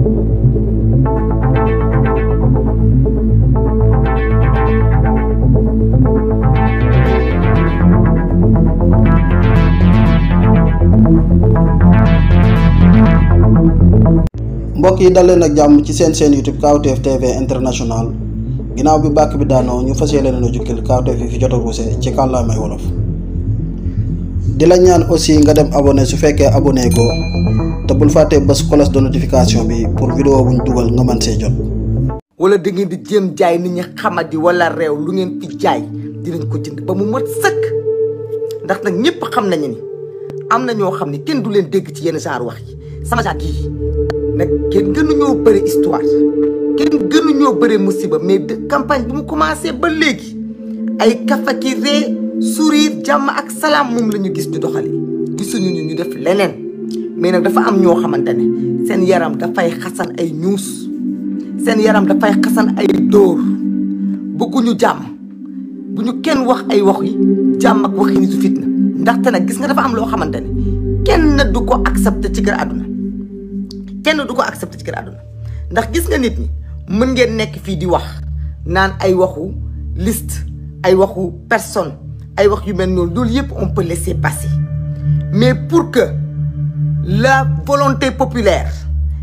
mbokk yi dal leen ak jàmm ci seen YouTube Kawtef TV International ginnaaw bi bàkk bi daanoo ñu fas yéene na jukkil Kawtef yi fi jot a ruuse ci kàllaamay wolof di la ñaan aussi nga dem abonné su fekkee abonné ko te bul fàtte bës cloche de notification bi pour vidéo buñ dugal nga mën see jot. wala da ngeen di jéem jaay nit ñi xamadi wala réew lu ngeen fi jaay dinañ ko jënd ba mu mat sëkk ndax nag ñëpp xam nañu ni am na ñoo xam ne kenn du leen dégg ci yenn genre wax yi sama genre gii nag kenn gënuñoo bëri histoire kenn gënuñoo bëri musiba mais de campagne bi mu commencé ba léegi ay kafa ki ree sourire jàmm ak salaam moom la ñu gis ñu doxali gisuñu ñu def leneen mais nag dafa am ñoo xamante ne seen yaram dafay xasan ay ñuus seen yaram dafay xasan ay dóor bëgguñu jàmm bu ñu kenn wax ay wax yi jàmm ak waxi nitu fitna ndaxte nag gis nga dafa am loo xamante ne kenn du ko accepté ci kër àdduna kenn du ko accepté ci kër àdduna ndax gis nga nit ñi mën ngeen nekk fii di wax naan ay waxu liste ay waxu personne ay wax yu mel noonu loolu yëpp on peut laisser passer mais pour que la volonté populaire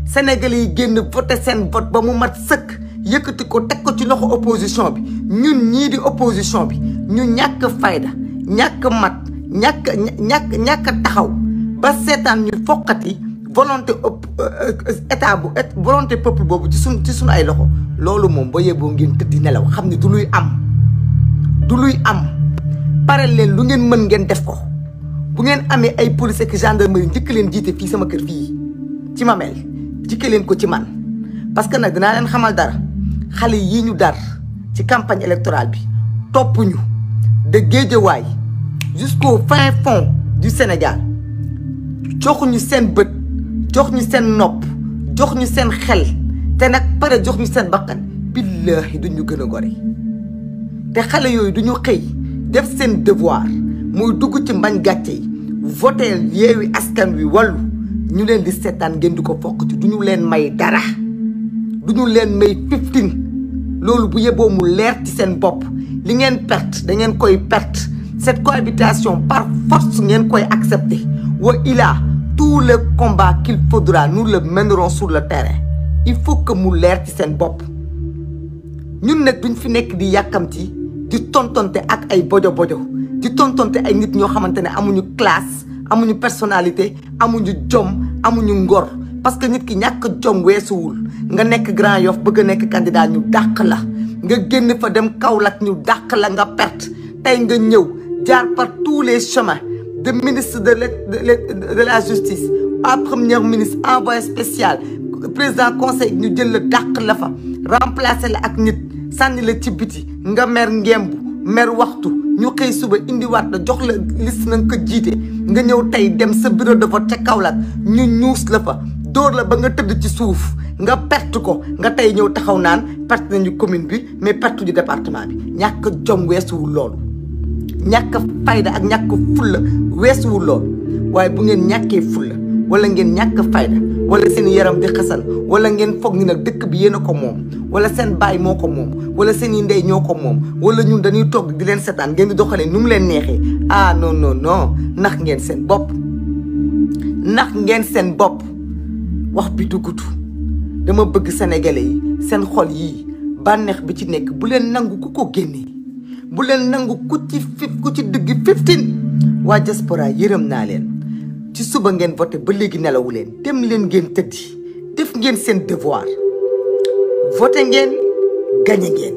sénégalais yi génn voté seen vote ba mu mat sëkk yëkkati ko teg ko ci loxo opposition bi ñun ñii di opposition bi ñu ñàkk fayda ñàkk mat ñàkk taxaw ba seetaan ñu foqati volonté état bu volonté peuple boobu ci suñu ay loxo loolu moom ba yeboo ngeen tëddi nelaw xam ne du luy am pare leen lu ngeen mën ngeen def ko bu ngeen amee ay police ak gendarmerie njëkk leen jiite fii sama kër fii ci Mamel jikke leen ko ci man parce que nag dinaa leen xamal dara xale yii ñu dar ci campagne électorale bi topp ñu de Guédiawaye jusqu'au fin fond du Sénégal jox ñu seen bët jox ñu seen nopp jox ñu seen xel te nag pare jox ñu seen bakkan billaahi duñu gën a gore te xale yooyu duñu xëy def seen devoir muy dugg ci mbañ gàcce yi voteel Yewwi Askan Wi Wallu ñu leen di seetaan ngeen di ko fokk ci duñu leen may dara duñu leen may 15 loolu bu yeboo mu leer ci seen bopp li ngeen perte da ngeen koy perte cette cohabitation par force ngeen koy accepter wa ilaa tout le combat qu'il faudra nous le mènerons sur le terrain il faut que mu leer ci seen bopp ñun nag duñ fi nekk di yàkkamti di tontonte ak ay bojo di tontonte ay nit ñoo xamante ne amuñu classe amuñu personnalité amuñu jom amuñu ngor parce que nit ki ñàkk jom weesuwul nga nekk Grand Yoff bëgg a nekk candidat ñu dàq la nga génn fa dem Kaolack ñu dàq la nga perte tey nga ñëw jaar par tous les chemins de ministre de la justice à premier ministre envoyé spécial président conseil ñu jël la dàq la fa remplacer la ak nit sànni la ci biti nga mer ngemb mer waxtu ñu xëy suba indiwaat la jox la liste na nga ko jiite nga ñëw tey dem sa bureau de vote ca Kaolack ñu ñuus la fa dóor la ba nga tëdd ci suuf nga perte ko nga tey ñëw taxaw naan perte nañu commune bi mais perte du département bi ñàkk jom weesuwul loolu ñàkk fayda ak ñàkk fulla weesuwul loolu waaye bu ngeen ñàkkee fulla wala ngeen ñàkk fayda wala seen yaram di xasan wala ngeen foog ni nag dëkk bi yéen a ko moom wala seen baay moo ko moom wala seen i ndey ñoo ko moom wala ñun dañuy toog di leen seetaan ngeen di doxalee nu mu leen neexee ah non nax ngeen seen bopp wax bi dugutu dama bëgg sénégalais yi seen xol yii bànneex bi ci nekk bu leen nangu ku ko génnee bu leen nangu ku ci dëgg 15 waa diaspora yërëm naa leen ci suba ngeen voté ba léegi nelawu leen dem leen ngeen tëddi def ngeen seen devoir voté ngeen gagné ngeen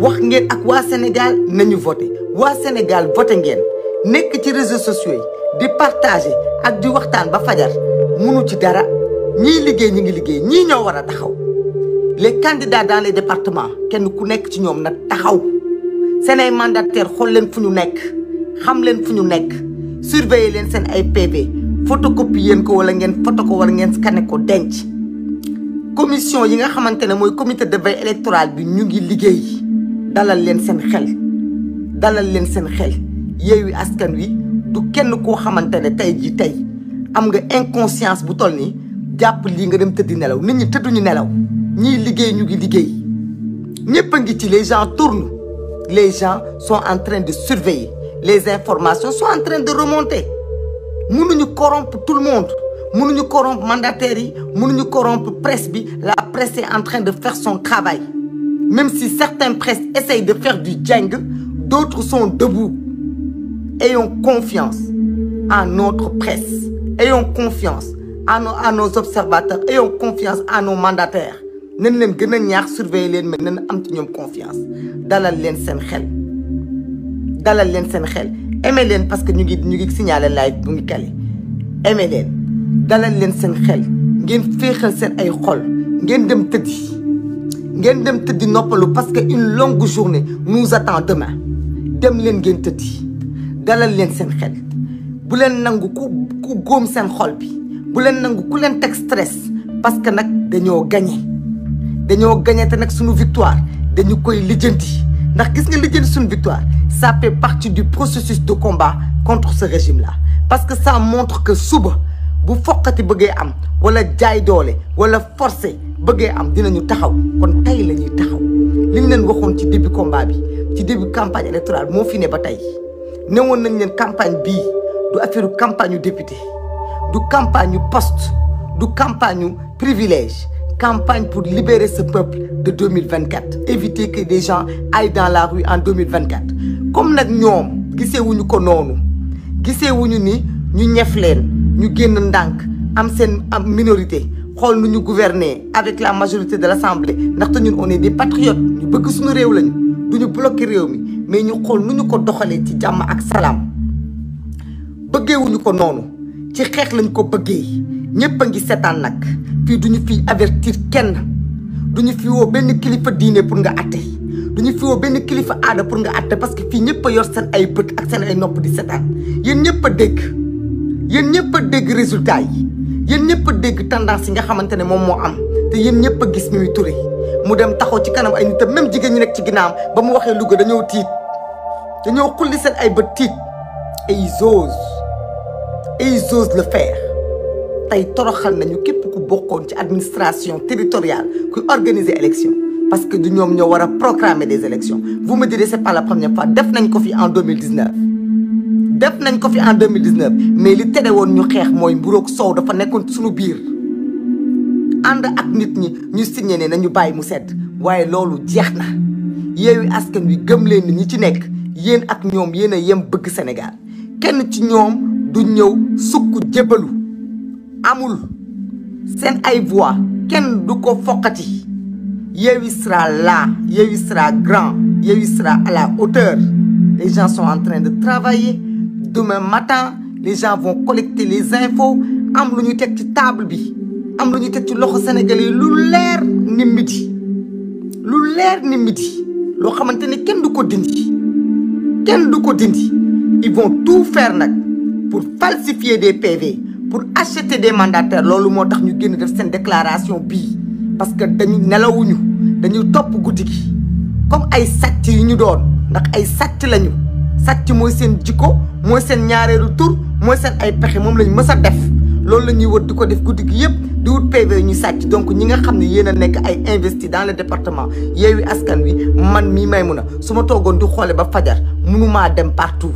wax ngeen ak waa Sénégal nañu voté waa Sénégal voté ngeen nekk ci réseaux sociaux yi di partager ak di waxtaan ba fajar munu ci dara ñii liggéey ñi ngi liggéey ñii ñoo war a taxaw les candidats dans les départements kenn ku nekk ci ñoom nag taxaw seen ay mandataires xool leen fu ñu nekk xam leen fu ñu nekk surveiller leen seen ay PV photocopie yéen ko wala ngeen photo ko wala ngeen scanner ko denc commission yi nga xamante ne mooy comité de veille électorale bi ñu ngi liggéey dalal leen seen xel Yewwi Askan Wi du kenn koo xamante ne tey am nga inconscience bu toll nii jàpp lii nga dem tëddi nelaw nit ñi tëdduñu nelaw ñii liggéey ñu ngi liggéey ñëpp a ngi ci les gens tournent les gens sont en train de surveiller les informations sont en train de remonter mënuñu corrompre tout le monde mënuñu corrompre mandataires yi mënuñu corrompre presse bi la presse est en train de faire son travail même si certaines presses essayent de faire du djeng d'autres sont debout ayons confiance en notre presse ayons confiance à nos observateurs ayons confiance à nos mandataires nañ leen gën a ñaax surveiller leen mais nañ am ci ñoom confiance dalal leen seen xel aimé leen parce que ñu ngi signaler live bu ngi kale aimé leen dalal leen seen xel ngeen féexal seen ay xol ngeen dem tëddi noppalu parce que une longue journée nous attend demain dem leen ngeen tëddi dalal leen seen xel bu leen nangu ku góom seen xol bi bu leen nangu ku leen teg stress parce que nag dañoo gagné te nag suñu victoire dañu koy lijjanti ndax gis nga lijjanti suñu victoire ça fait partie du processus de combat contre ce régime là parce que ça montre que suba bu fokkati bëggee am wala jaay doole wala forcé bëggee am dinañu taxaw kon tey la ñuy taxaw li ñu leen waxoon ci début combat bi ci début campagne électorale moo fi ne ba tey newoon nañ leen campagne bii du affaire campagne yu député du campagne yu poste du campagne yu privilège campagne pour libérer ce peuple de 2024 éviter que des gens aillent dans la rue en 2024 comme nag ñoom giseewuñu ko noonu giseewuñu ni ñu ñef leen ñu génn ndànk am seen minorité xool nu ñu gouverner avec la majorité de l'Assemblée ndaxte ñun on est des patriotes ñu bëgg suñu réew lañu du ñu bloquer réew mi mais ñu xool nu ñu ko doxalee ci jàmm ak salaam bëggeewuñu ko noonu ci xeex lañ ko bëggee ñëpp a ngi seetaan nag fii duñu fi avertir kenn duñu fi woo benn kilifa diine pour nga atte duñu fi woo benn kilifa aada pour nga atte parce que fii ñëpp a yor seen ay bët ak seen ay nopp di seetaan yéen ñëpp a dégg résultat yi yéen ñëpp a dégg tendance yi nga xamante ne moom moo am te yéen ñëpp a gis Mimi Touré mu dem taxaw ci kanam ay nitam même jigéen ñi nekk ci ginnaawam ba mu waxee Louga dañoo tiit dañoo xulli seen ay bët tiit et ils osent le faire tey toroxal nañu képp ku bokkoon ci administration territoriale kuy organiser élection parce que du ñoom ñoo war a proclamer des élections vous me direz c'est pas la première fois def nañ ko fi en 2019 mais li tere woon ñu xeex mooy mburoog soow dafa nekkoon suñu biir ànd ak nit ñi ñu signé ne nañu bàyyi mu sedd waaye loolu jeex na Yewwi Askan Wi gëm leen ni ñi ci nekk yéen ak ñoom yéen a yem bëgg Sénégal kenn ci ñoom du ñëw sukk jébalu amul seen ay voix kenn du ko foqati Yewwi sera là Yewwi sera grand Yewwi sera à la hauteur les gens sont en train de travailler demain matin les gens vont collecter les infos am lu ñu teg ci table bi am lu ñu teg ci loxo sénégalais lu leer ni midi loo xamante ne kenn du ko dindi ils vont tout faire nag pour falsifier des PV pour acheter des mandataires loolu moo tax ñu génn def seen déclaration bii parce que dañu nelawuñu dañuy topp guddi gi comme ay sàcc yu ñu doon ndax ay sàcc lañu sàcc mooy seen jikko mooy seen ñaareelu tur mooy seen ay pexe moom lañu mës a def loolu la ñuy wër di ko def guddi gi yëpp di wut PV ñu sàcc donc ñi nga xam ne yéen a nekk ay investi dans le département Yewwi Askan Wi man mii Maimouna su ma toogoon di xoole ba fajar mënumaa dem partout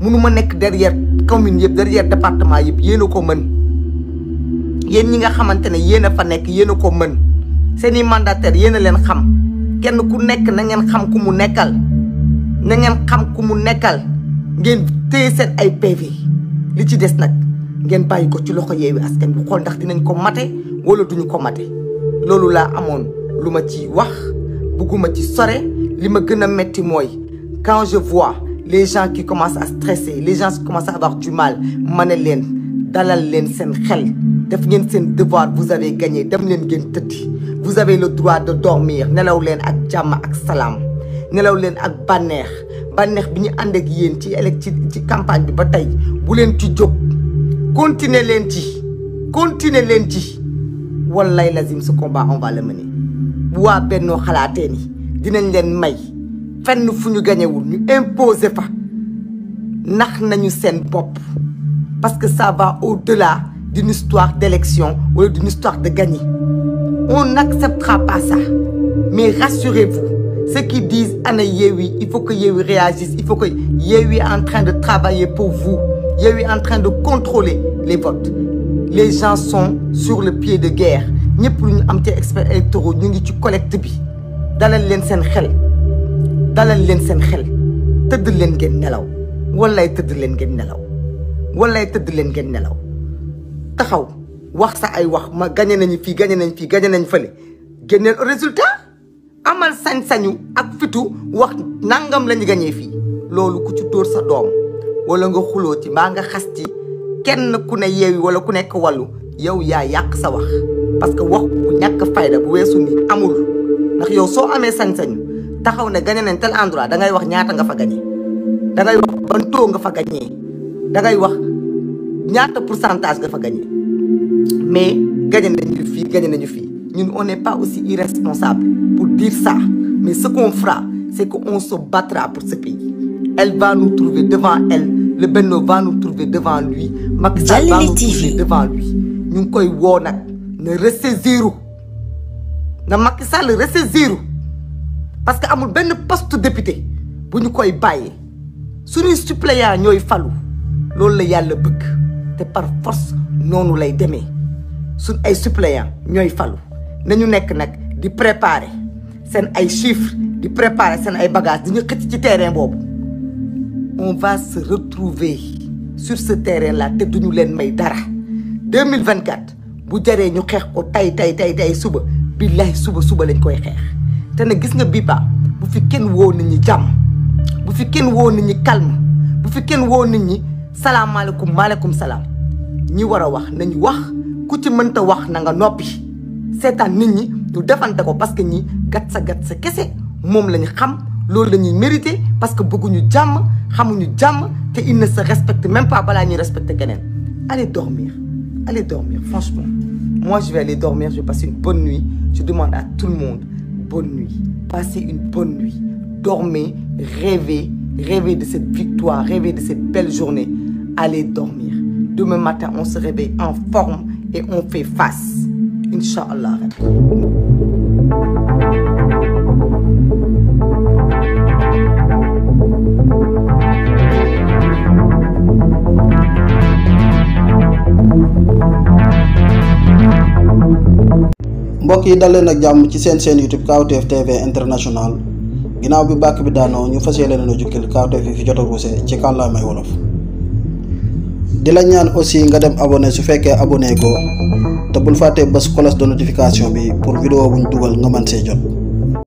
mënuma nekk derrière commune yëpp derrière département yëpp yéen a ko mën yéen ñi nga xamante ne yéen a fa nekk yéen a ko mën seeni mandataires yéen a leen xam kenn ku nekk na ngeen xam ku mu nekkal ngeen téye seen ay PV li ci des nag ngeen bàyyi ko ci loxo Yewwi Askan Wi xool ndax dinañ ko mate wala duñu ko mate loolu laa amoon lu ma ci wax bugguma ci sore li ma gën a metti mooy quand je vois les gens qui commencent à stresser les gens qui commencent à avoir du mal ma ne leen dalal leen seen xel def ngeen seen devoir vous avez gagné dem leen ngeen tëddi vous avez le droit de dormir nelaw leen ak jàmm ak salaam nelaw leen ak bànneex bi ñu ànd ak yéen ci campagne bi ba tey bu leen ci jóg continuer leen ci wallaay lazim ce combat on va le mener bu waa Bennoo xalaatee ni dinañ leen may fenn fu ñu gañewul ñu imposer fa nax nañu seen bopp parce que ça va au-delà d'une histoire d'élection ou d'une histoire de gagner. On n'acceptera pas ça. Mais rassurez-vous, ceux qui disent Ana Yewwi, il faut que Yewwi réagisse, il faut que Yewwi est en train de travailler pour vous. Yewwi est en train de contrôler les votes. Les gens sont sur le pied de guerre. ñëpp lu ñu am ci experts électoraux ñu ngi ci collecte bi. dalal leen seen xel. dalal leen seen xel. tëdd leen ngeen nelaw. wallaay tëdd leen ngeen nelaw. wallaay tëdd leen ngeen nelaw. taxaw wax sa ay wax ma gagné nañu fii gagné nañ fii gagné nañ fële. génneel résultat. amal sañ-sañu ak fitu wax nangam lañu gagné fii. loolu ku ci dóor sa doom. wala nga xuloo ci mbaa nga xas ci kenn ku ne Yewwi wala ku nekk Wallu yow yaa yàq sa wax. parce que wax bu ñàkk fayda bu weesu ni amul ndax yow soo amee sañ-sañu taxaw ne gagné nañ tel endroit dangay wax ñaata nga fa gagné. dangay wax ban taux nga fa gagné. dangay wax ñaata pourcentage nga fa gagné. mais gagné nañu fii gagné nañu fii ñun on n'est pas aussi irresponsable pour dire ça. mais ce qu'on fera c'est qu'on se battra pour ce pays. Elle va nous trouver devant elle. Le Benno va nous trouver devant lui. Macky Sall va nous trouver devant lui. ñu ngi koy woo nag na ressaisiru na Macky Sall ressaisiru parce que amul benn poste député bu ñu koy bàyyee suñuy suppléant ñooy falu loolu la yàlla bëgg te par force noonu lay demee suñ ay suppléant ñooy falu nañu nekk nag di préparer seen ay chiffres di préparer seen ay bagages di ñu xëcc ci terrain boobu. On va se retrouver sur ce terrain-là te duñu leen may dara 2024 bu jaree ñu xeex ko tay suba billahi suba lañ koy xeex te nag gis nga bipa bu fi kenn woo nit ñi jàmm bu fi kenn woo nit ñi calme bu fi kenn woo nit ñi salaamaaleykum maaleykum salaam ñi war a wax nañu wax ku ci mënta wax na nga noppi seetaan nit ñi ñu defante ko parce que ñi gat sa kese moom lañu xam loolu la ñuy mérité parce que bëgguñu jàmm xamuñu jàmm te il ne se respecte même pas balaa ñuy respecter keneen. Allez dormir franchement moi je vais aller dormir, je vais passer une bonne nuit. Je demande à tout le monde bonne nuit, passez une bonne nuit, dormez, rêvez de cette victoire, rêvez de cette belle journée. Allez dormir. Demain matin on se réveille en forme et on fait face Inch'Allah. mbokk yi dal leen ak jàmm ci seen YouTube Kawtef TV International ginnaaw bi bàkk bi daanoo ñu fas yéene na jukkil Kawtef yi fi jot a ruuse ci kàllaamay wolof di la ñaan aussi nga dem abonné su fekkee abonné ko te bul fàtte bës cloche de notification bi pour vidéo buñ dugal nga mën see jot.